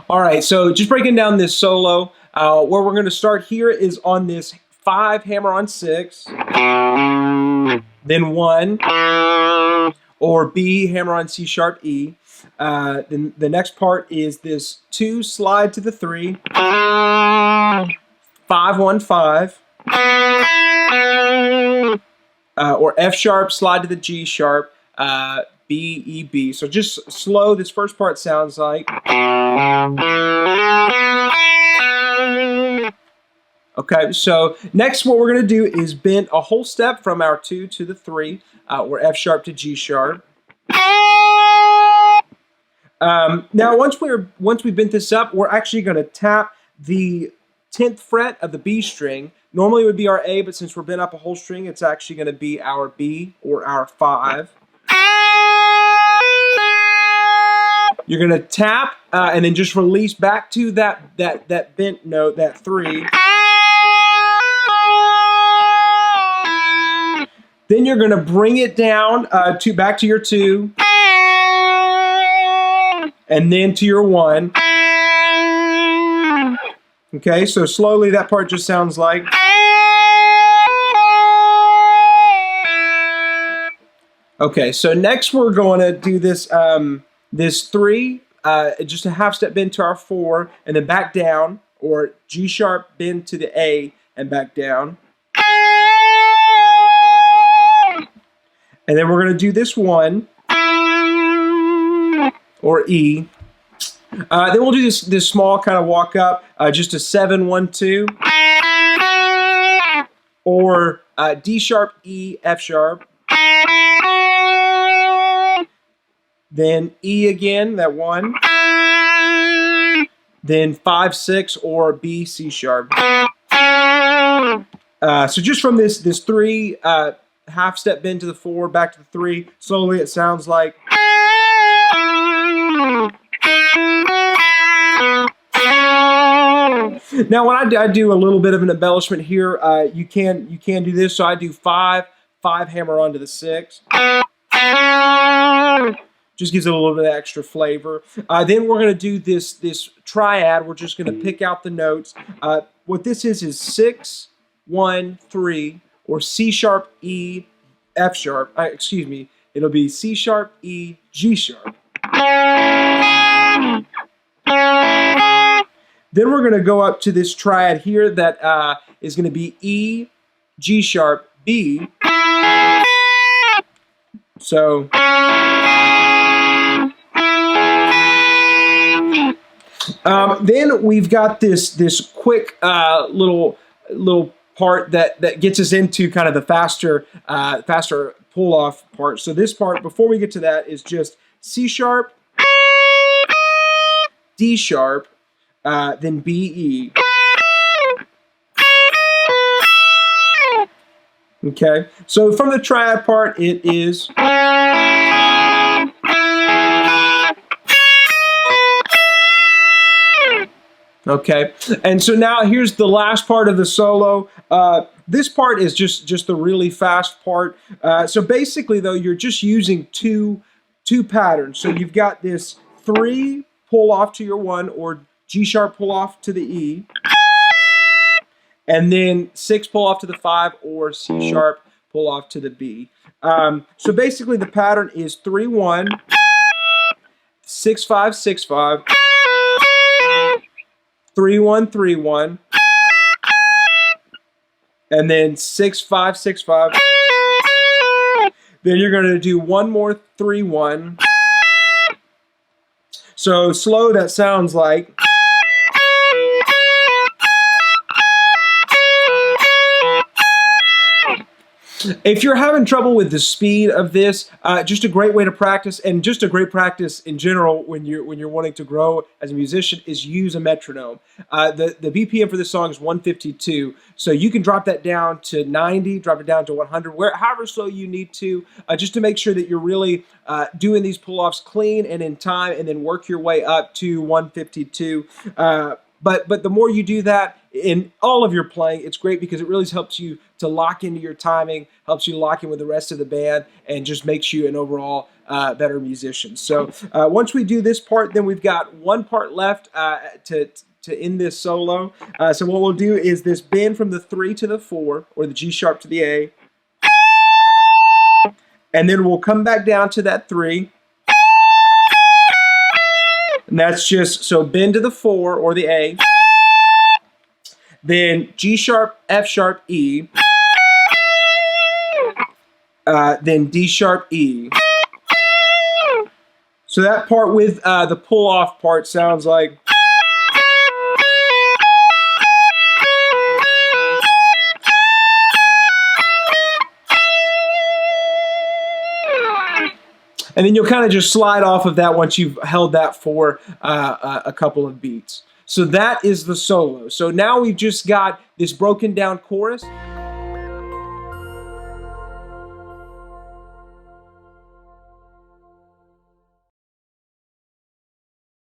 All right, so just breaking down this solo, where we're going to start here is on this 5 hammer on 6, then 1, or B hammer on C sharp E. Then the next part is this 2 slide to the 3, 5 1 5, or F sharp slide to the G sharp, B E B. So just slow. This first part sounds like. Okay, so next what we're going to do is bend a whole step from our 2 to the 3, or F sharp to G sharp. Now once we bent this up, we're actually going to tap the 10th fret of the B string. Normally it would be our A, but since we're bent up a whole string, it's actually going to be our B or our 5. You're going to tap and then just release back to that bent note, that 3. Then you're going to bring it down back to your 2, and then to your 1. Okay, so slowly that part just sounds like. Okay, so next we're going to do this this 3, just a half step bend to our 4, and then back down, or G sharp bend to the A and back down. And then we're going to do this 1, or E. Then we'll do this small kind of walk up, just a 7 1 2, or D sharp E F sharp. Then E again, that 1. Then 5 6, or B C sharp. So just from this 3 half step bend to the 4, back to the 3, slowly it sounds like. Now when I do a little bit of an embellishment here, you can do this. So I do 5 hammer onto the 6. Just gives it a little bit of extra flavor. Then we're going to do this triad. We're just going to pick out the notes. What this is 6 1 3, or C sharp E F sharp. Excuse me. It'll be C sharp E G sharp. Then we're going to go up to this triad here that is going to be E G sharp B. So. Then we've got this quick little part that gets us into kind of the faster pull off part. So this part, before we get to that, is just C sharp, D sharp, then B E. Okay, so from the triad part, it is. Okay, and so now here's the last part of the solo. This part is just the really fast part. So basically, though, you're just using two patterns. So you've got this 3 pull off to your 1, or G sharp pull off to the E, and then 6 pull off to the 5, or C sharp pull off to the B. So basically, the pattern is 3 1, 6 5 6 5. 3 1 3 1, and then 6 5 6 5. Then you're going to do one more 3 1. So slow, that sounds like. If you're having trouble with the speed of this, just a great way to practice, and just a great practice in general when you're wanting to grow as a musician, is use a metronome. The BPM for this song is 152, so you can drop that down to 90, drop it down to 100, however slow you need to, just to make sure that you're really doing these pull-offs clean and in time, and then work your way up to 152. But the more you do that in all of your playing, it's great because it really helps you to lock into your timing, helps you lock in with the rest of the band, and just makes you an overall better musician. So once we do this part, then we've got one part left to end this solo. So what we'll do is this bend from the 3 to the 4, or the G sharp to the A, and then we'll come back down to that 3. And that's just, so bend to the 4 or the A, then G sharp, F sharp, E, then D sharp, E. So that part with the pull off part sounds like. And then you'll kind of just slide off of that once you've held that for a couple of beats. So that is the solo. So now we've just got this broken down chorus.